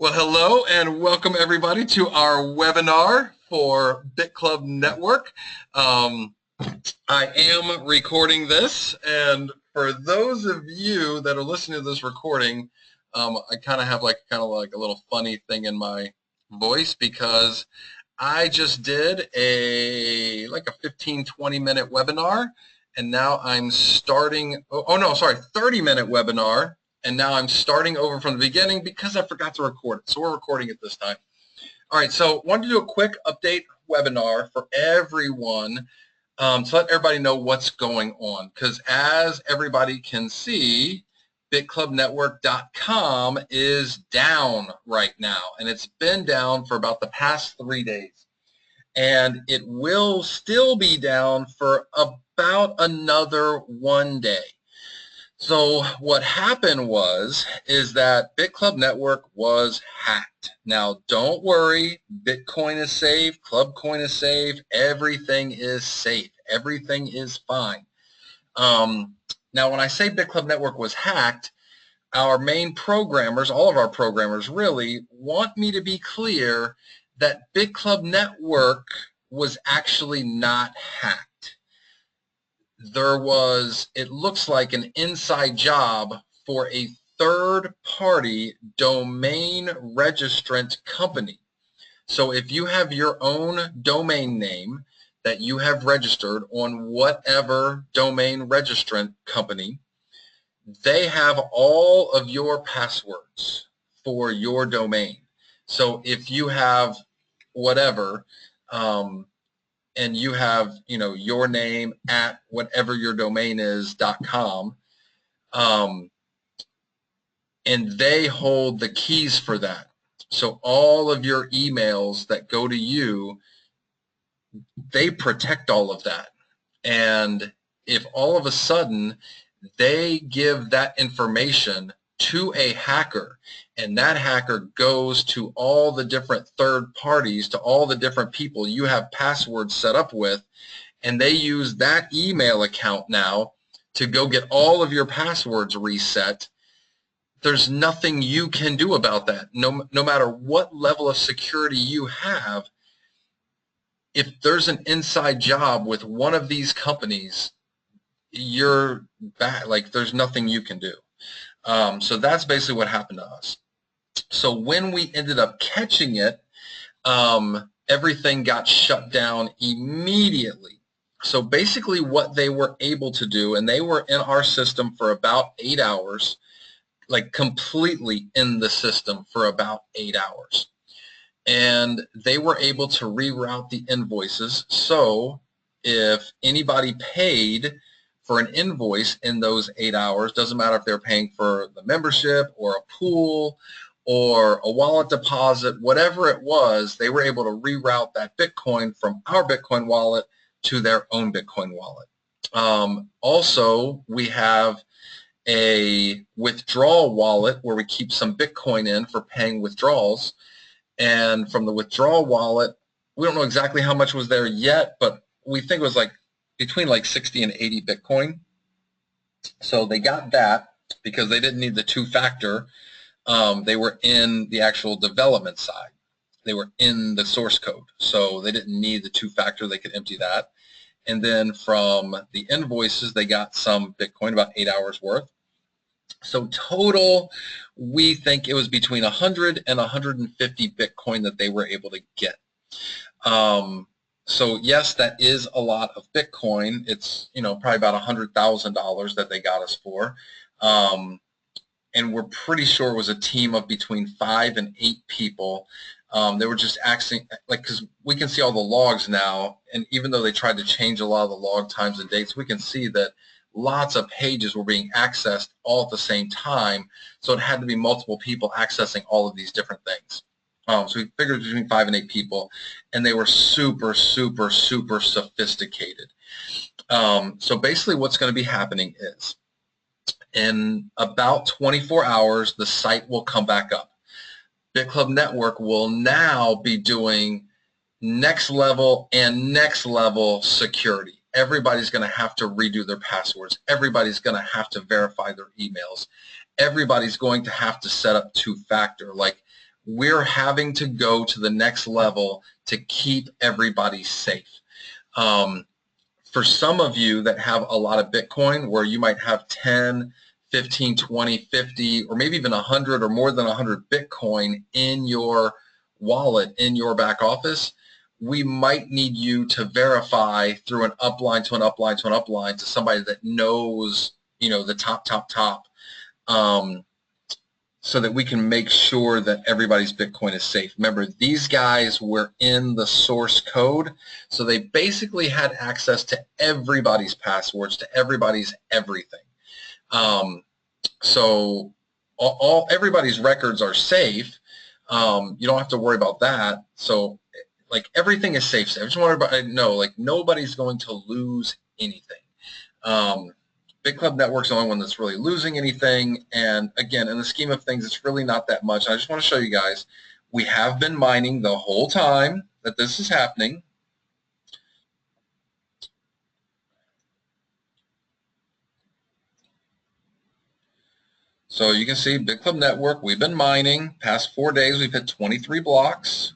Well, hello and welcome everybody to our webinar for BitClub Network. I am recording this, and for those of you that are listening to this recording, I kind of have like a little funny thing in my voice because I just did a 15-20 minute webinar, and now I'm starting 30-minute webinar, and now I'm starting over from the beginning because I forgot to record it. So we're recording it this time. All right, so I wanted to do a quick update webinar for everyone to let everybody know what's going on, because as everybody can see, BitClubNetwork.com is down right now, and it's been down for about the past 3 days. And it will still be down for about another 1 day. So what happened is that BitClub Network was hacked. Now, don't worry, Bitcoin is safe, Clubcoin is safe, everything is safe, everything is fine. Now, when I say BitClub Network was hacked, our main programmers, all of our programmers really, want me to be clear that BitClub Network was actually not hacked. There was, it looks like, an inside job for a third-party domain registrant company. So if you have your own domain name that you have registered on whatever domain registrant company, they have all of your passwords for your domain. So if you have whatever, and you have, your name at whatever your domain is .com, and they hold the keys for that. So all of your emails that go to you, they protect all of that. And if all of a sudden they give that information to a hacker, and that hacker goes to all the different third parties, to all the different people you have passwords set up with, and they use that email account now to go get all of your passwords reset, there's nothing you can do about that. No matter what level of security you have, if there's an inside job with one of these companies, you're back. Like, there's nothing you can do. So that's basically what happened to us. So when we ended up catching it, everything got shut down immediately. So basically what they were able to do, and they were in our system for about 8 hours, like completely in the system for about 8 hours. And they were able to reroute the invoices. So if anybody paid for an invoice in those 8 hours, doesn't matter if they're paying for the membership or a pool or a wallet deposit, whatever it was, they were able to reroute that Bitcoin from our Bitcoin wallet to their own Bitcoin wallet. Also, we have a withdrawal wallet where we keep some Bitcoin in for paying withdrawals. And from the withdrawal wallet, we don't know exactly how much was there yet, but we think it was like between 60 and 80 Bitcoin. So they got that because they didn't need the two-factor. They were in the actual development side. They were in the source code. So they didn't need the two-factor. They could empty that. And then from the invoices, they got some Bitcoin, about 8 hours worth. So total, we think it was between 100 and 150 Bitcoin that they were able to get. So yes, that is a lot of Bitcoin. It's probably about $100,000 that they got us for. And we're pretty sure it was a team of between 5 and 8 people. They were just acting because we can see all the logs now, and even though they tried to change a lot of the log times and dates, we can see that lots of pages were being accessed all at the same time, so it had to be multiple people accessing all of these different things. So we figured between 5 and 8 people, and they were super, super, super sophisticated. So basically what's going to be happening is in about 24 hours, the site will come back up. BitClub Network will now be doing next level and next level security. Everybody's going to have to redo their passwords. Everybody's going to have to verify their emails. Everybody's going to have to set up two-factor. Like, we're having to go to the next level to keep everybody safe. For some of you that have a lot of Bitcoin, where you might have 10, 15, 20, 50, or maybe even 100 or more than 100 Bitcoin in your wallet, in your back office, we might need you to verify through an upline to an upline to an upline to somebody that knows, the top, so that we can make sure that everybody's Bitcoin is safe. Remember, these guys were in the source code, so they basically had access to everybody's passwords, to everybody's everything. So everybody's records are safe. You don't have to worry about that. So like everything is safe. So I just want everybody to know, like, nobody's going to lose anything. BitClub Network's the only one that's really losing anything. And again, in the scheme of things, it's really not that much. I just want to show you guys, we have been mining the whole time that this is happening. So you can see BitClub Network, we've been mining. Past 4 days, we've hit 23 blocks.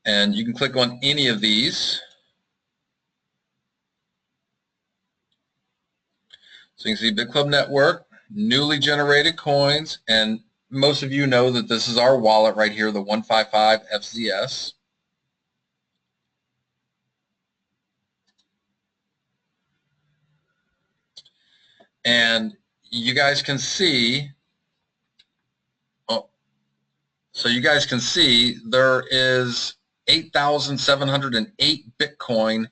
And you can click on any of these. So you can see BitClub Network, newly generated coins, and most of you know that this is our wallet right here, the 155 FZS. And you guys can see, so you guys can see there is 8,708 Bitcoin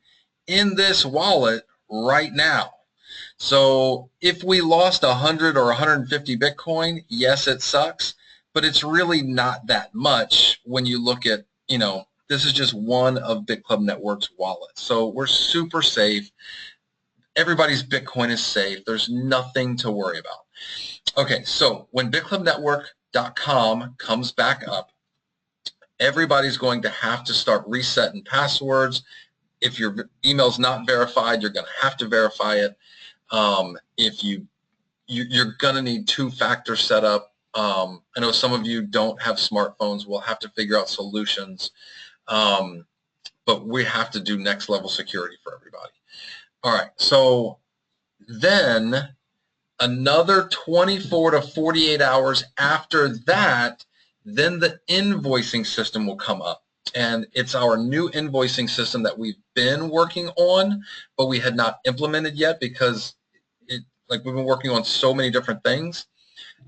in this wallet right now. So if we lost 100 or 150 Bitcoin, yes, it sucks, but it's really not that much when you look at, this is just one of BitClub Network's wallets. So we're super safe. Everybody's Bitcoin is safe. There's nothing to worry about. Okay, so when BitClubNetwork.com comes back up, everybody's going to have to start resetting passwords. If your email's not verified, you're going to have to verify it. If you're going to need two-factor setup. I know some of you don't have smartphones. We'll have to figure out solutions. But we have to do next level security for everybody. All right, so then another 24 to 48 hours after that, then the invoicing system will come up. And it's our new invoicing system that we've been working on, but we had not implemented yet because we've been working on so many different things.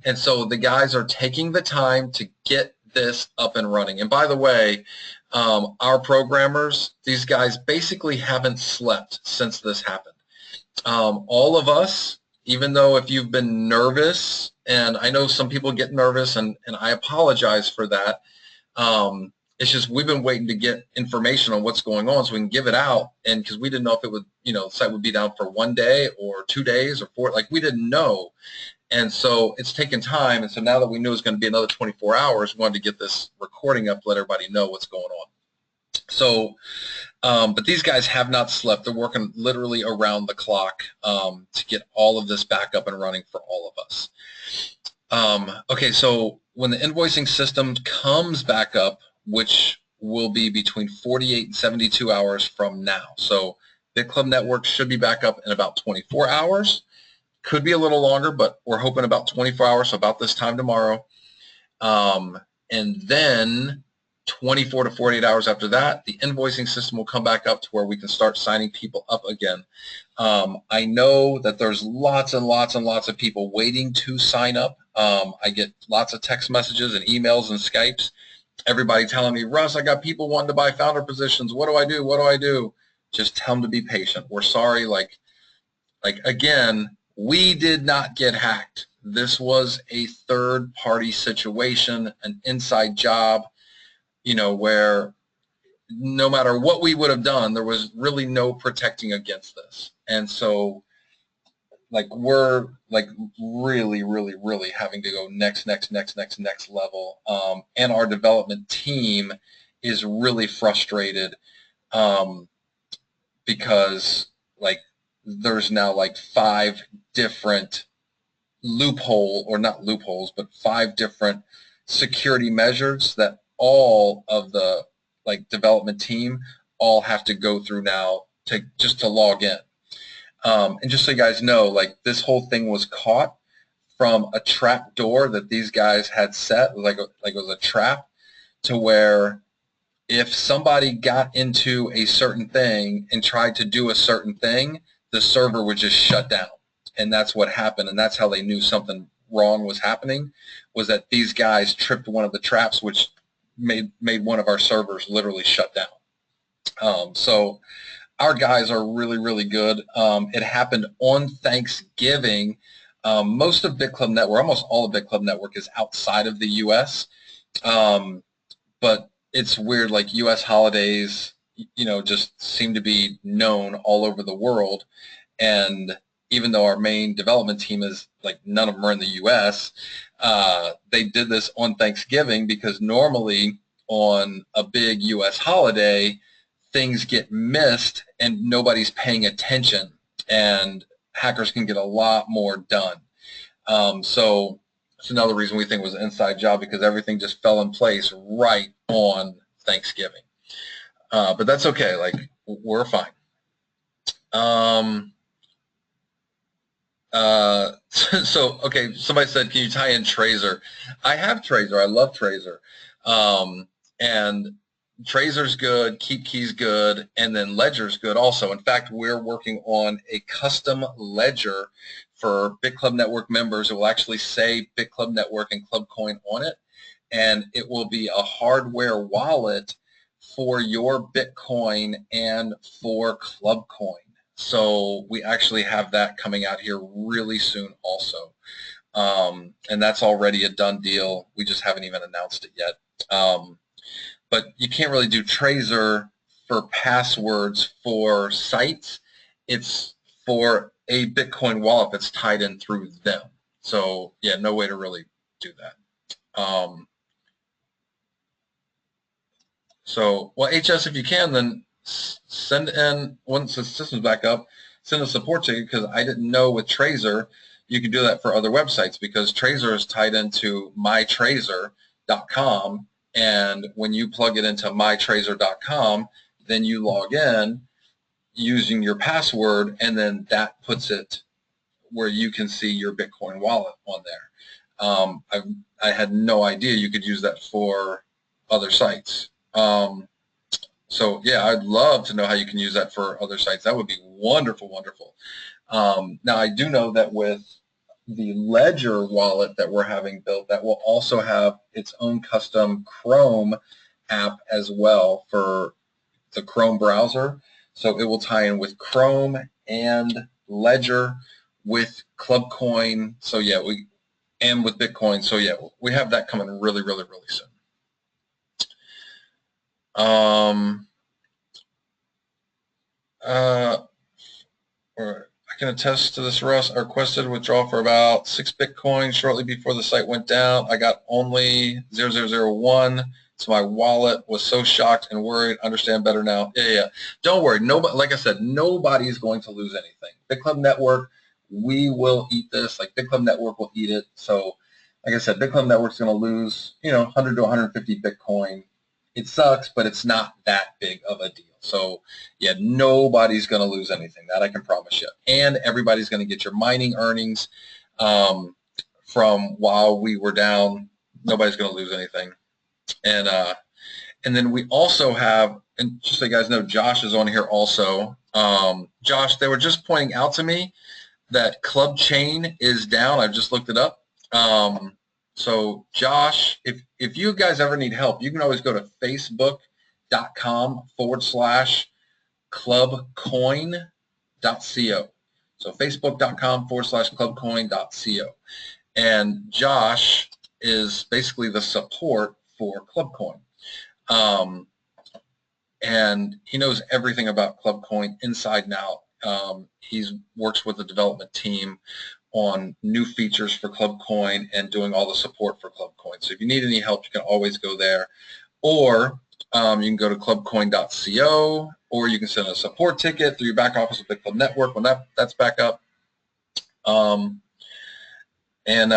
And so the guys are taking the time to get this up and running. And by the way, our programmers, these guys basically haven't slept since this happened. All of us, even though if you've been nervous, and I know some people get nervous, and I apologize for that. It's just we've been waiting to get information on what's going on so we can give it out. And because we didn't know if it would, the site would be down for 1 day or 2 days or 4, we didn't know. And so it's taken time. And so now that we knew it was going to be another 24 hours, we wanted to get this recording up, let everybody know what's going on. So, but these guys have not slept. They're working literally around the clock to get all of this back up and running for all of us. Okay, so when the invoicing system comes back up, which will be between 48 and 72 hours from now. So BitClub Network should be back up in about 24 hours. Could be a little longer, but we're hoping about 24 hours, so about this time tomorrow. And then 24 to 48 hours after that, the invoicing system will come back up to where we can start signing people up again. I know that there's lots and lots and lots of people waiting to sign up. I get lots of text messages and emails and Skypes. Everybody telling me, Russ, I got people wanting to buy founder positions. What do I do? What do I do? Just tell them to be patient. We're sorry. Again, we did not get hacked. This was a third-party situation, an inside job, where no matter what we would have done, there was really no protecting against this. And so, we're really, really, really having to go next level. And our development team is really frustrated because there's now 5 different loophole, or not loopholes, but 5 different security measures that all of the development team all have to go through now just to log in. And just so you guys know, this whole thing was caught from a trap door that these guys had set, like it was a trap, to where if somebody got into a certain thing and tried to do a certain thing, the server would just shut down. And that's what happened, and that's how they knew something wrong was happening, was that these guys tripped one of the traps, which made one of our servers literally shut down. So our guys are really, really good. It happened on Thanksgiving. Most of BitClub Network, almost all of BitClub Network, is outside of the U.S., but it's weird, like U.S. holidays, just seem to be known all over the world. And even though our main development team is, none of them are in the U.S., they did this on Thanksgiving because normally on a big U.S. holiday, things get missed and nobody's paying attention, and hackers can get a lot more done. So it's another reason we think it was an inside job, because everything just fell in place right on Thanksgiving. But that's okay. We're fine. So, okay, somebody said, can you tie in Tracer? I have Tracer. I love Tracer. And Tracer's good, KeepKey's good, and then Ledger's good also. In fact, we're working on a custom ledger for BitClub Network members. It will actually say BitClub Network and ClubCoin on it, and it will be a hardware wallet for your Bitcoin and for ClubCoin. So we actually have that coming out here really soon also. And that's already a done deal. We just haven't even announced it yet. But you can't really do Tracer for passwords for sites. It's for a Bitcoin wallet that's tied in through them. So yeah, no way to really do that. So, well, HS, if you can, then send in, once the system's back up, send a support ticket, because I didn't know with Tracer you could do that for other websites, because Tracer is tied into mytracer.com, and when you plug it into mytracer.com, then you log in using your password, and then that puts it where you can see your Bitcoin wallet on there. I had no idea you could use that for other sites. So yeah, I'd love to know how you can use that for other sites. That would be wonderful, wonderful. Now I do know that with the Ledger wallet that we're having built, that will also have its own custom Chrome app as well for the Chrome browser. So it will tie in with Chrome and Ledger with ClubCoin. So yeah, and with Bitcoin. So yeah, we have that coming really, really, really soon. I can attest to this, Russ. I requested withdrawal for about 6 Bitcoin shortly before the site went down. I got only 0001, so my wallet was so shocked and worried. Understand better now. Yeah. Don't worry. Nobody, like I said, nobody is going to lose anything. BitClub Network, we will eat this. BitClub Network will eat it. So, like I said, BitClub Network's going to lose, 100 to 150 Bitcoin. It sucks, but it's not that big of a deal. So, yeah, nobody's going to lose anything. That I can promise you. And everybody's going to get your mining earnings from while we were down. Nobody's going to lose anything. And then we also have, and just so you guys know, Josh is on here also. Josh, they were just pointing out to me that Club Chain is down. I've just looked it up. So Josh, if you guys ever need help, you can always go to facebook.com/clubcoin.co. So facebook.com/clubcoin.co. And Josh is basically the support for ClubCoin. And he knows everything about ClubCoin inside and out. He works with the development team on new features for ClubCoin and doing all the support for ClubCoin. So if you need any help, you can always go there. Or you can go to clubcoin.co, or you can send a support ticket through your back office of BitClub Network when that's back up. And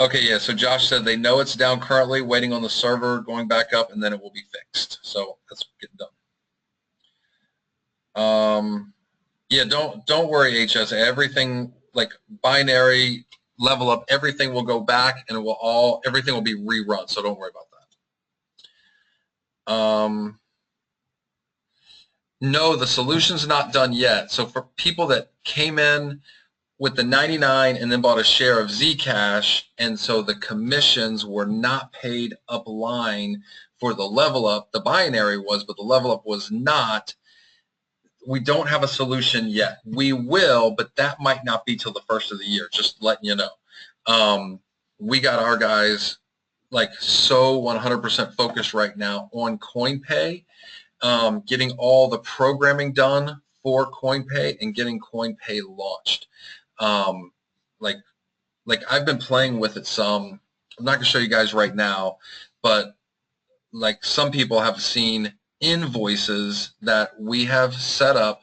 okay, yeah, so Josh said they know it's down currently, waiting on the server, going back up, and then it will be fixed. So that's getting done. Yeah, don't worry, HS. Everything, like binary, level up, everything will go back and everything will be rerun, so don't worry about that. No, the solution's not done yet. So for people that came in with the 99 and then bought a share of Zcash, and so the commissions were not paid up line for the level up, the binary was, but the level up was not. We don't have a solution yet. We will, but that might not be till the first of the year, just letting you know. We got our guys like so 100% focused right now on CoinPay, getting all the programming done for CoinPay and getting CoinPay launched. Like I've been playing with it some. I'm not going to show you guys right now, but like some people have seen invoices that we have set up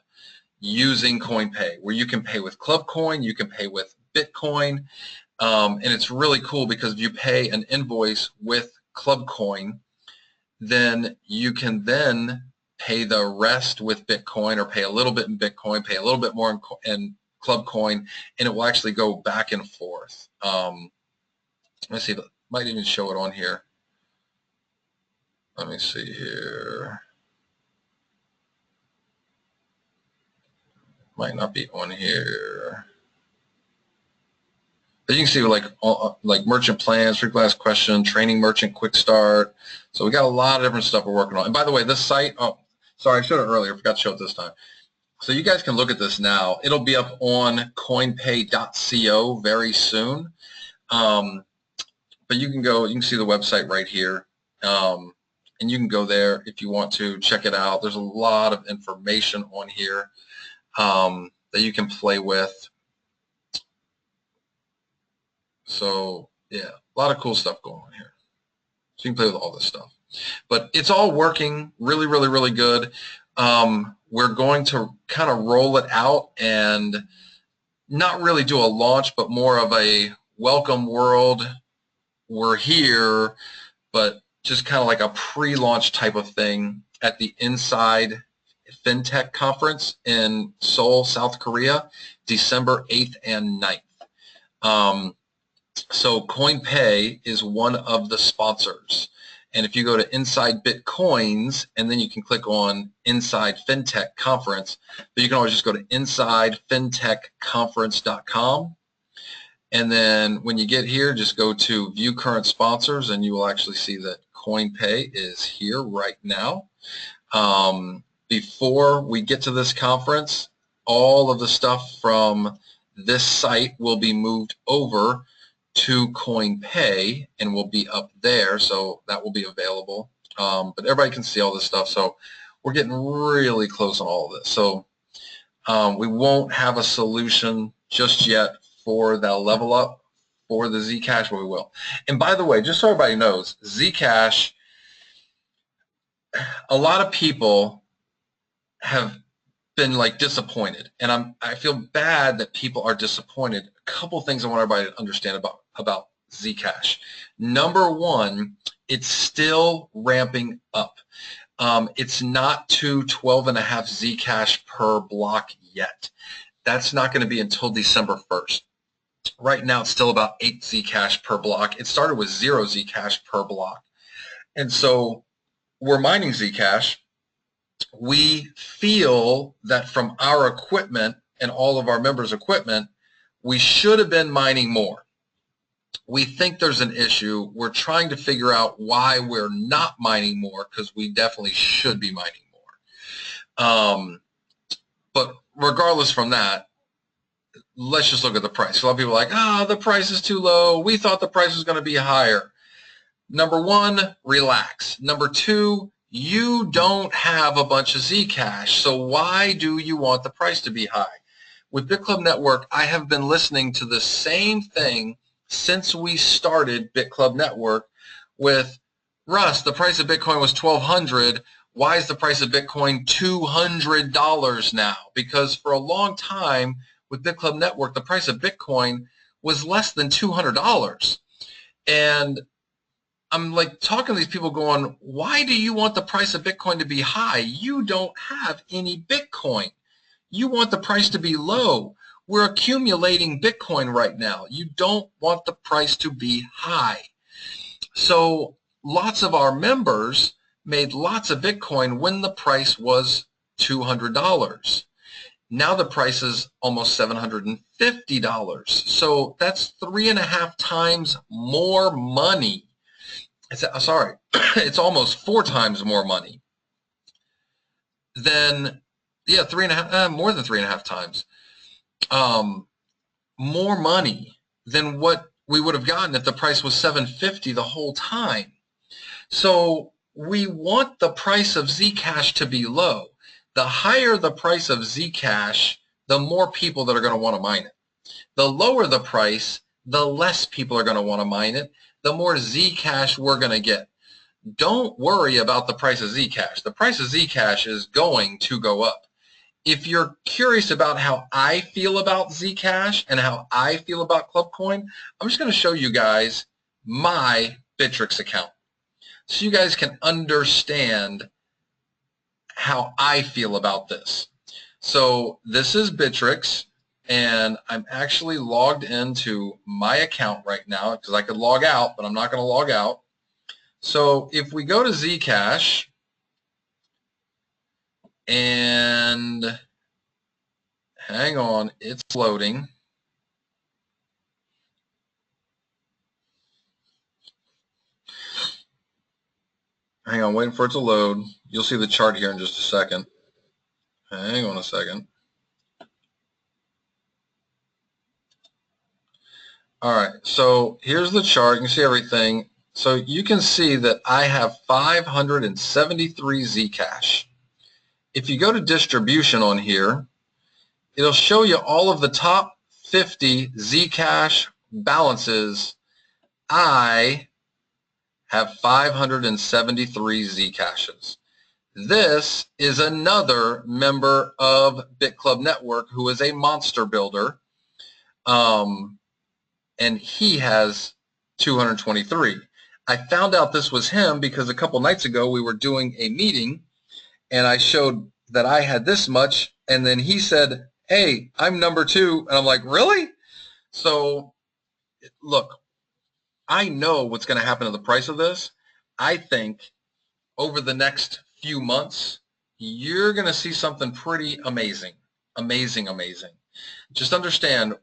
using CoinPay, where you can pay with Club Coin, you can pay with Bitcoin, and it's really cool because if you pay an invoice with Club Coin, then you can then pay the rest with Bitcoin, or pay a little bit in Bitcoin, pay a little bit more in Club Coin, and it will actually go back and forth. Let's see, might even show it on here. Let me see here. Might not be on here. But you can see like merchant plans, frequently asked question, training merchant quick start. So we got a lot of different stuff we're working on. And by the way, this site, oh, sorry, I showed it earlier. Forgot to show it this time. So you guys can look at this now. It'll be up on coinpay.co very soon. But you can go, you can see the website right here. And you can go there if you want to check it out. There's a lot of information on here that you can play with. So yeah, a lot of cool stuff going on here. So you can play with all this stuff. But it's all working really, really, really good. We're going to kind of roll it out and not really do a launch, but more of a welcome world. We're here, but just kind of like a pre-launch type of thing at the Inside FinTech Conference in Seoul, South Korea, December 8th and 9th. So CoinPay is one of the sponsors. And if you go to Inside Bitcoins, and then you can click on Inside FinTech Conference, but you can always just go to insidefintechconference.com. And then when you get here, just go to View Current Sponsors, and you will actually see that CoinPay is here right now. Before we get to this conference, all of the stuff from this site will be moved over to CoinPay and will be up there, so that will be available. But everybody can see all this stuff, so we're getting really close on all of this. So we won't have a solution just yet for the level up for the Zcash, but we will. And by the way, just so everybody knows, Zcash, a lot of people have been like disappointed, and I feel bad that people are disappointed. A couple things I want everybody to understand about Zcash. Number one, it's still ramping up. It's not to 12.5 Zcash per block yet. That's not going to be until December 1st. Right now, it's still about 8 Zcash per block. It started with 0 Zcash per block. And so we're mining Zcash. We feel that from our equipment and all of our members' equipment, we should have been mining more. We think there's an issue. We're trying to figure out why we're not mining more, because we definitely should be mining more. But regardless from that, let's just look at the price. A lot of people are like, the price is too low. We thought the price was going to be higher. Number one, relax. Number two, you don't have a bunch of Zcash, so why do you want the price to be high? With BitClub Network, I have been listening to the same thing since we started BitClub Network with, Russ, the price of Bitcoin was $1,200. Why is the price of Bitcoin $200 now? Because for a long time with BitClub Network, the price of Bitcoin was less than $200. And I'm like talking to these people going, why do you want the price of Bitcoin to be high? You don't have any Bitcoin. You want the price to be low. We're accumulating Bitcoin right now. You don't want the price to be high. So lots of our members made lots of Bitcoin when the price was $200. Now the price is almost $750. So that's 3.5 times more money. Sorry, it's almost 4 times more money than, yeah, 3.5, more than 3.5 times. More money than what we would have gotten if the price was $750 the whole time. So we want the price of Zcash to be low. The higher the price of Zcash, the more people that are going to want to mine it. The lower the price, the less people are going to want to mine it, the more Zcash we're going to get. Don't worry about the price of Zcash. The price of Zcash is going to go up. If you're curious about how I feel about Zcash and how I feel about ClubCoin, I'm just going to show you guys my Bittrex account so you guys can understand how I feel about this. So this is Bittrex, and I'm actually logged into my account right now because I could log out, but I'm not going to log out. So if we go to Zcash and hang on, it's loading. Hang on, waiting for it to load. You'll see the chart here in just a second. Hang on a second. All right, so here's the chart. You can see everything. So you can see that I have 573 Zcash. If you go to distribution on here, it'll show you all of the top 50 Zcash balances. I have 573 Zcashes. This is another member of BitClub Network who is a monster builder, and he has 223. I found out this was him because a couple nights ago we were doing a meeting, and I showed that I had this much, and then he said, hey, I'm number 2, and I'm like, really? So look, I know what's going to happen to the price of this. I think over the next few months, you're going to see something pretty amazing. Amazing. Just understand,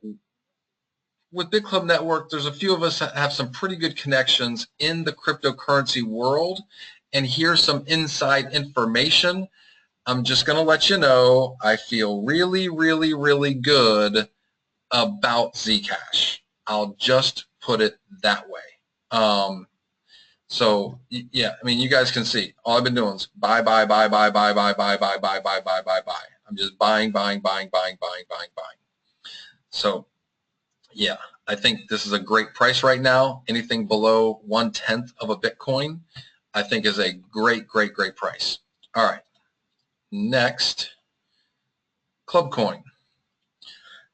with BitClub Network, there's a few of us that have some pretty good connections in the cryptocurrency world, and here's some inside information. I'm just going to let you know I feel really, really, really good about Zcash. I'll just put it that way. So yeah, I mean, you guys can see all I've been doing is buy. I'm just buying. So yeah, I think this is a great price right now. Anything below 1/10 of a Bitcoin, I think is a great price. All right, next, ClubCoin.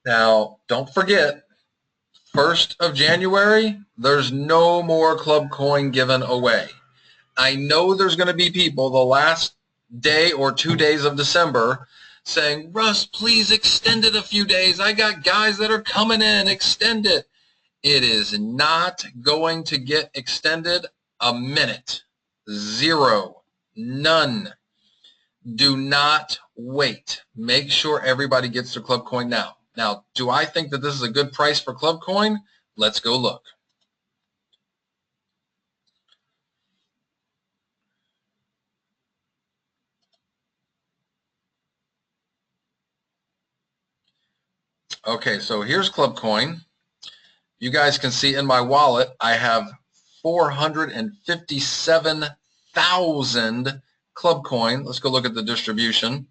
Now, don't forget, 1st of January, there's no more ClubCoin given away. I know there's going to be people the last day or 2 days of December saying, Russ, please extend it a few days. I got guys that are coming in, extend it. It is not going to get extended a minute. 0. None. Do not wait. Make sure everybody gets their ClubCoin now. Now, do I think that this is a good price for ClubCoin? Let's go look. Okay, so here's ClubCoin. You guys can see in my wallet, I have 457,000 ClubCoin. Let's go look at the distribution.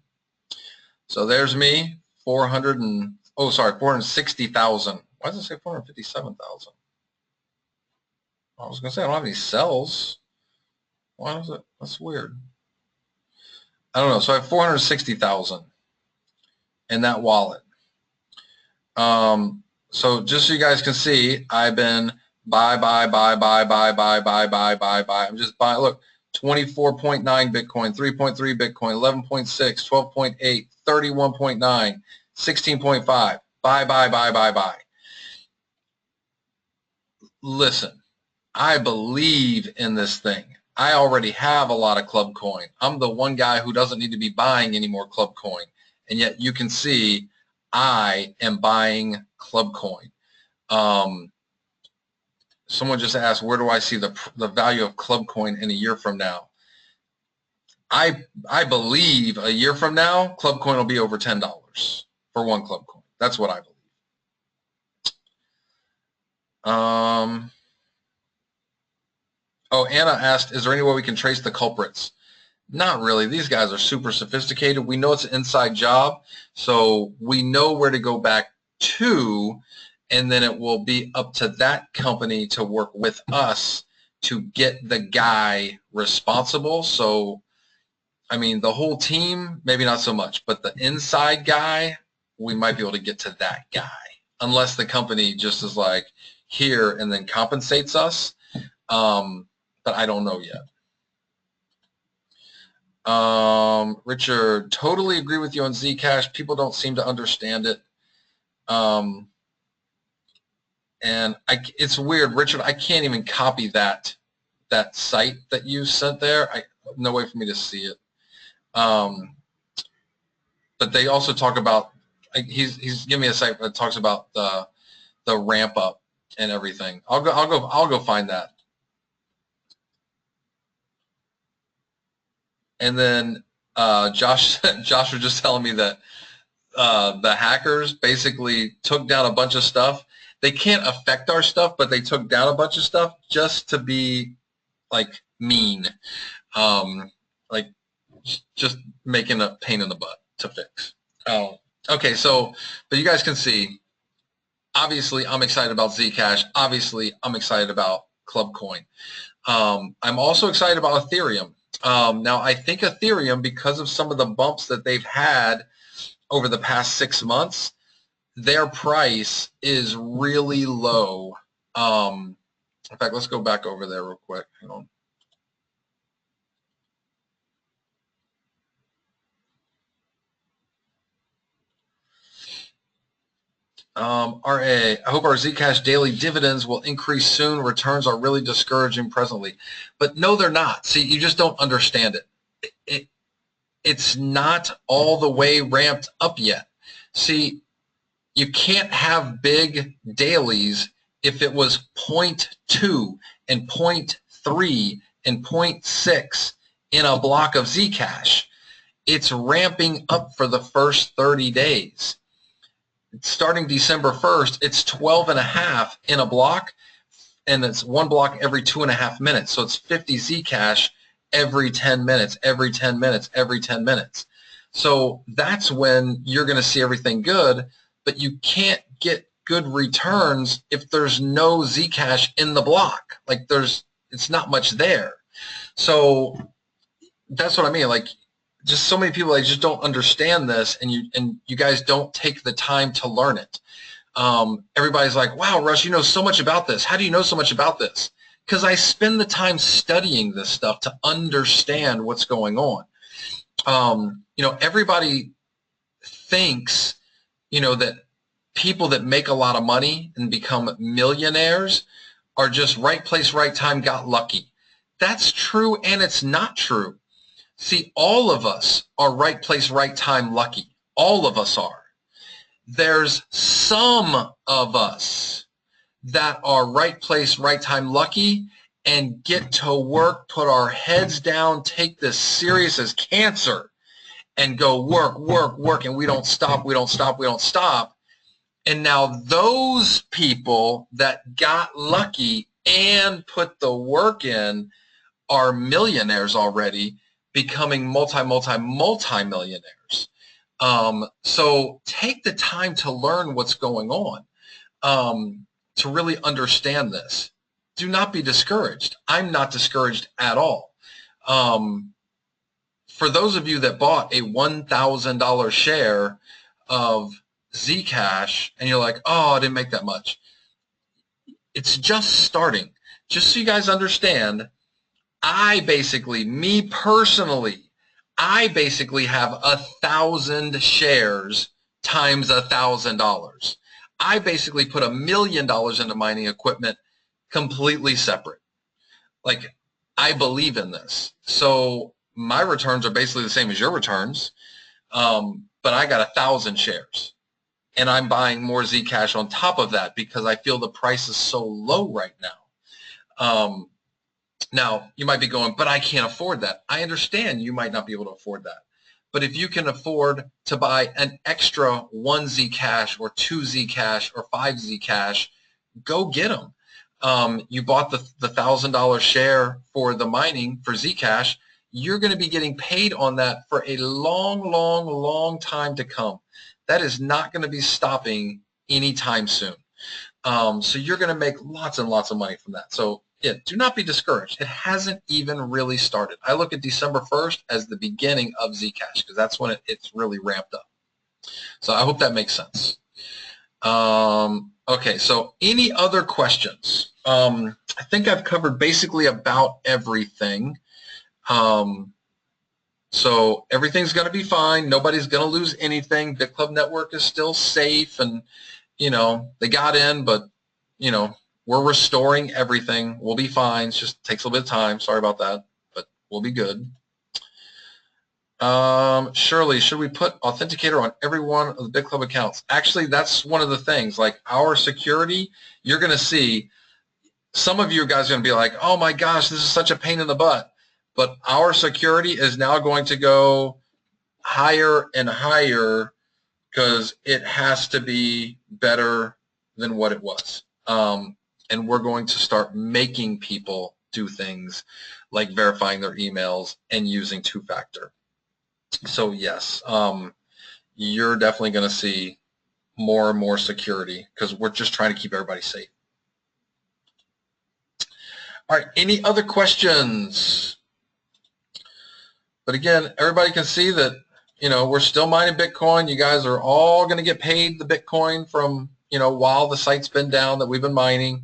So there's me, 460,000. Why does it say 457,000? I was going to say I don't have any cells. Why is it? That's weird. I don't know. So I have 460,000 in that wallet. So just so you guys can see, I've been buy. I'm just buying. Look, 24.9 Bitcoin, 3.3 Bitcoin, 11.6, 12.8, 31.9, 16.5. Buy. Listen, I believe in this thing. I already have a lot of Club Coin. I'm the one guy who doesn't need to be buying any more Club Coin. And yet you can see I am buying Club Coin. Someone just asked, where do I see the value of Club Coin in a year from now? I believe a year from now, Club Coin will be over $10 for one Club Coin. That's what I believe. Oh, Anna asked, is there any way we can trace the culprits? Not really. These guys are super sophisticated. We know it's an inside job, so we know where to go back to, and then it will be up to that company to work with us to get the guy responsible. So, I mean, the whole team, maybe not so much, but the inside guy, we might be able to get to that guy, unless the company just is like, here, and then compensates us. But I don't know yet. Richard, totally agree with you on Zcash. People don't seem to understand it. And it's weird, Richard, I can't even copy that site that you sent there. No way for me to see it. But they also talk about, he's giving me a site that talks about the ramp up and everything. I'll go find that. And then Josh was just telling me that the hackers basically took down a bunch of stuff. They can't affect our stuff, but they took down a bunch of stuff just to be like mean, like just making a pain in the butt to fix. Okay, so but you guys can see, obviously I'm excited about Zcash. Obviously I'm excited about Club Coin. I'm also excited about Ethereum. Now, I think Ethereum, because of some of the bumps that they've had over the past 6 months, their price is really low. In fact, let's go back over there real quick. Hang on. RA, I hope our Zcash daily dividends will increase soon. Returns are really discouraging presently. But no, they're not. See, you just don't understand it. It's not all the way ramped up yet. See, you can't have big dailies if it was 0.2 and 0.3 and 0.6 in a block of Zcash. It's ramping up for the first 30 days. Starting December 1st, it's 12.5 in a block, and it's one block every 2.5 minutes. So it's 50 Zcash every 10 minutes, every 10 minutes, every 10 minutes. So that's when you're going to see everything good, but you can't get good returns if there's no Zcash in the block. Like it's not much there. So that's what I mean. Like, just so many people, just don't understand this, and you guys don't take the time to learn it. Everybody's like, wow, Russ, you know so much about this. How do you know so much about this? Because I spend the time studying this stuff to understand what's going on. Everybody thinks, that people that make a lot of money and become millionaires are just right place, right time, got lucky. That's true, and it's not true. See, all of us are right place, right time lucky. All of us are. There's some of us that are right place, right time lucky and get to work, put our heads down, take this serious as cancer, and go work, and we don't stop. And now those people that got lucky and put the work in are millionaires already, becoming multi-millionaires. So take the time to learn what's going on, to really understand this. Do not be discouraged. I'm not discouraged at all. For those of you that bought a $1,000 share of Zcash and you're like, oh, I didn't make that much. It's just starting. Just so you guys understand, me personally, I basically have 1,000 shares times $1,000. I basically put $1 million into mining equipment completely separate. Like, I believe in this. So my returns are basically the same as your returns, but I got 1,000 shares. And I'm buying more Zcash on top of that because I feel the price is so low right now. Now, you might be going, but I can't afford that. I understand you might not be able to afford that. But if you can afford to buy an extra 1 Zcash or 2 Zcash or 5 Zcash, go get them. You bought the $1,000 share for the mining for Zcash. You're going to be getting paid on that for a long, long, long time to come. That is not going to be stopping anytime soon. So you're going to make lots and lots of money from that. So yeah, do not be discouraged. It hasn't even really started. I look at December 1st as the beginning of Zcash because that's when it's really ramped up. So I hope that makes sense. Okay, so any other questions? I think I've covered basically about everything. So everything's going to be fine. Nobody's going to lose anything. BitClub network is still safe, and they got in, but we're restoring everything. We'll be fine. It just takes a little bit of time. Sorry about that, but we'll be good. Shirley, should we put authenticator on every one of the BitClub accounts? Actually, that's one of the things. Like our security, you're going to see some of you guys are going to be like, oh my gosh, this is such a pain in the butt. But our security is now going to go higher and higher because it has to be better than what it was. And we're going to start making people do things like verifying their emails and using two-factor. So yes, you're definitely going to see more and more security because we're just trying to keep everybody safe. All right, any other questions? But again, everybody can see that, we're still mining Bitcoin. You guys are all going to get paid the Bitcoin from, while the site's been down that we've been mining.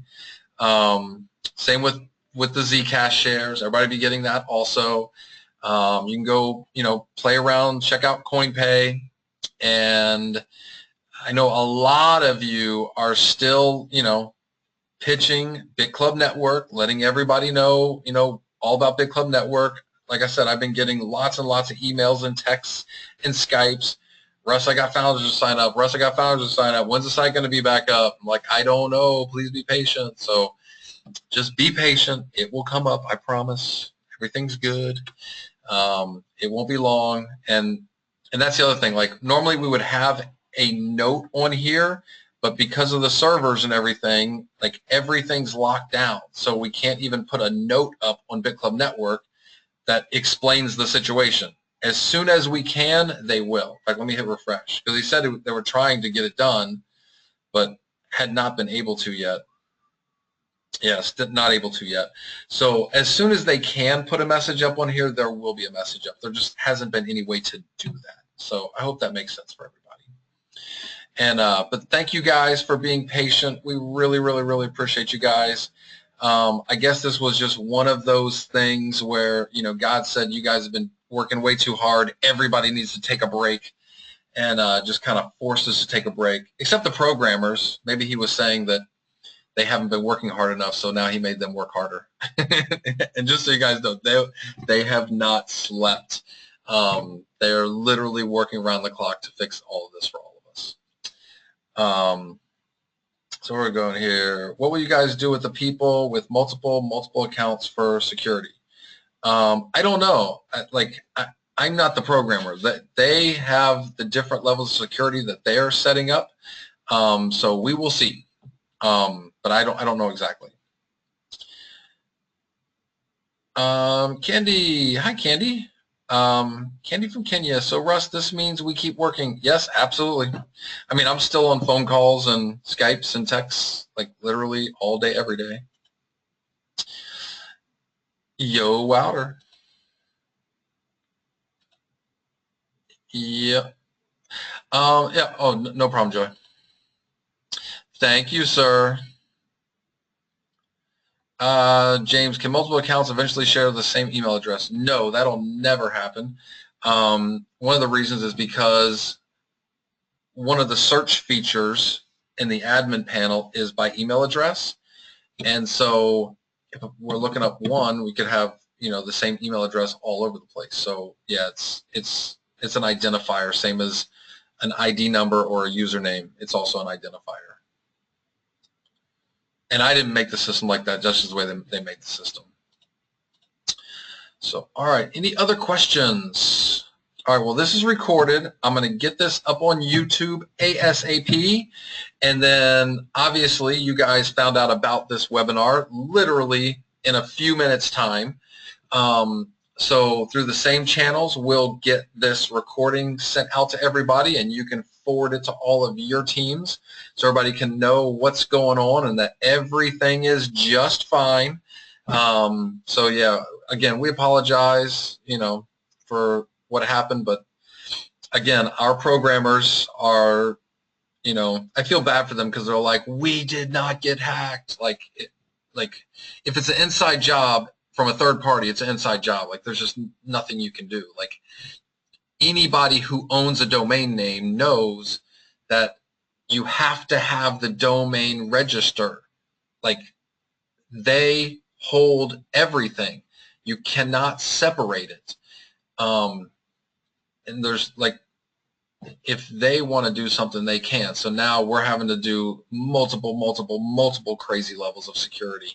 Same with the Zcash shares. Everybody be getting that also. You can go, play around, check out CoinPay. And I know a lot of you are still, pitching BitClub Network, letting everybody know, all about BitClub Network. Like I said, I've been getting lots and lots of emails and texts and Skypes. Russ, I got founders to sign up. Russ, I got founders to sign up. When's the site going to be back up? I'm like, I don't know. Please be patient. So just be patient. It will come up. I promise. Everything's good. It won't be long. And that's the other thing. Like normally we would have a note on here, but because of the servers and everything, like everything's locked down. So we can't even put a note up on BitClub Network that explains the situation. As soon as we can, they will. In fact, let me hit refresh because he said they were trying to get it done, but had not been able to yet. Yes, not able to yet. So as soon as they can put a message up on here, there will be a message up. There just hasn't been any way to do that. So I hope that makes sense for everybody. And but thank you guys for being patient. We really, really, really appreciate you guys. I guess this was just one of those things where, God said you guys have been working way too hard. Everybody needs to take a break, and just kind of forced us to take a break, except the programmers. Maybe he was saying that they haven't been working hard enough, so now he made them work harder. And just so you guys know, they have not slept. They are literally working around the clock to fix all of this for all of us. So we're going here. What will you guys do with the people with multiple accounts for security? I don't know. I'm not the programmer. They have the different levels of security that they are setting up. So we will see. But I don't know exactly. Candy, hi Candy. Candy from Kenya. So Russ, this means we keep working. Yes, absolutely. I mean, I'm still on phone calls and Skypes and texts, like literally all day, every day. Yo, Wouter. Yep. Yeah. Oh, no problem, Joy. Thank you, sir. James, can multiple accounts eventually share the same email address? No, that'll never happen. One of the reasons is because one of the search features in the admin panel is by email address. And so if we're looking up one, we could have, the same email address all over the place. So yeah, it's an identifier, same as an ID number or a username. It's also an identifier. And I didn't make the system like that, just as the way they made the system. So, all right, any other questions? All right, well, this is recorded. I'm going to get this up on YouTube ASAP. And then, obviously, you guys found out about this webinar literally in a few minutes' time. So through the same channels, we'll get this recording sent out to everybody, and you can forward it to all of your teams so everybody can know what's going on and that everything is just fine. So yeah, again, we apologize, for what happened, but again, our programmers are, I feel bad for them because they're like, we did not get hacked. Like if it's an inside job from a third party, it's an inside job. Like there's just nothing you can do. Like anybody who owns a domain name knows that you have to have the domain register. Like they hold everything. You cannot separate it. And there's like, if they want to do something, they can. So now we're having to do multiple crazy levels of security,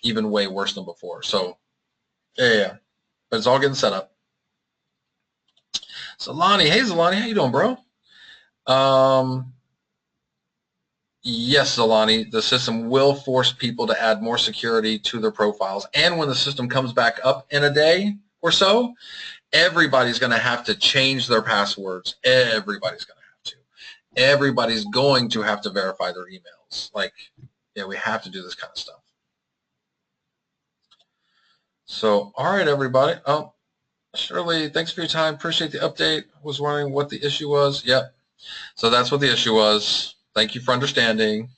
even way worse than before. So yeah. But it's all getting set up. Zalani, hey Zalani, how you doing, bro? Yes, Zalani, the system will force people to add more security to their profiles. And when the system comes back up in a day or so, everybody's going to have to change their passwords. Everybody's going to have to. Everybody's going to have to verify their emails. Like, yeah, we have to do this kind of stuff. So, all right, everybody. Oh, Shirley, thanks for your time. Appreciate the update. Was wondering what the issue was. Yep. So that's what the issue was. Thank you for understanding.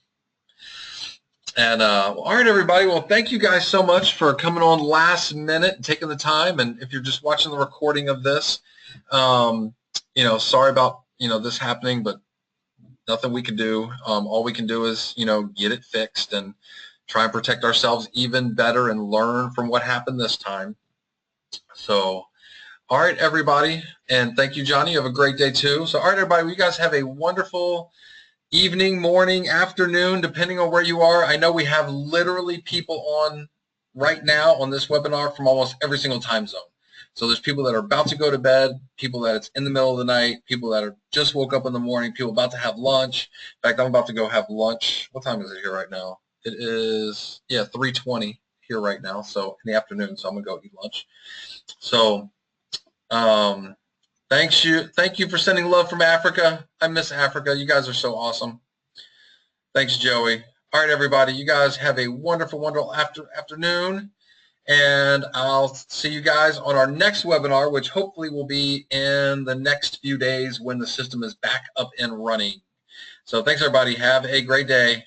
And all right, everybody. Well, thank you guys so much for coming on last minute and taking the time. And if you're just watching the recording of this, sorry about, this happening, but nothing we can do. All we can do is, get it fixed and try and protect ourselves even better and learn from what happened this time. So, all right, everybody. And thank you, Johnny. You have a great day, too. So, all right, everybody, you guys have a wonderful evening, morning, afternoon, depending on where you are. I know we have literally people on right now on this webinar from almost every single time zone. So there's people that are about to go to bed, people that it's in the middle of the night, people that are just woke up in the morning, people about to have lunch. In fact, I'm about to go have lunch. What time is it here right now? It is, 3:20 here right now, so in the afternoon, so I'm going to go eat lunch. So thank you for sending love from Africa. I miss Africa. You guys are so awesome. Thanks, Joey. All right, everybody. You guys have a wonderful afternoon. And I'll see you guys on our next webinar, which hopefully will be in the next few days when the system is back up and running. So thanks, everybody. Have a great day.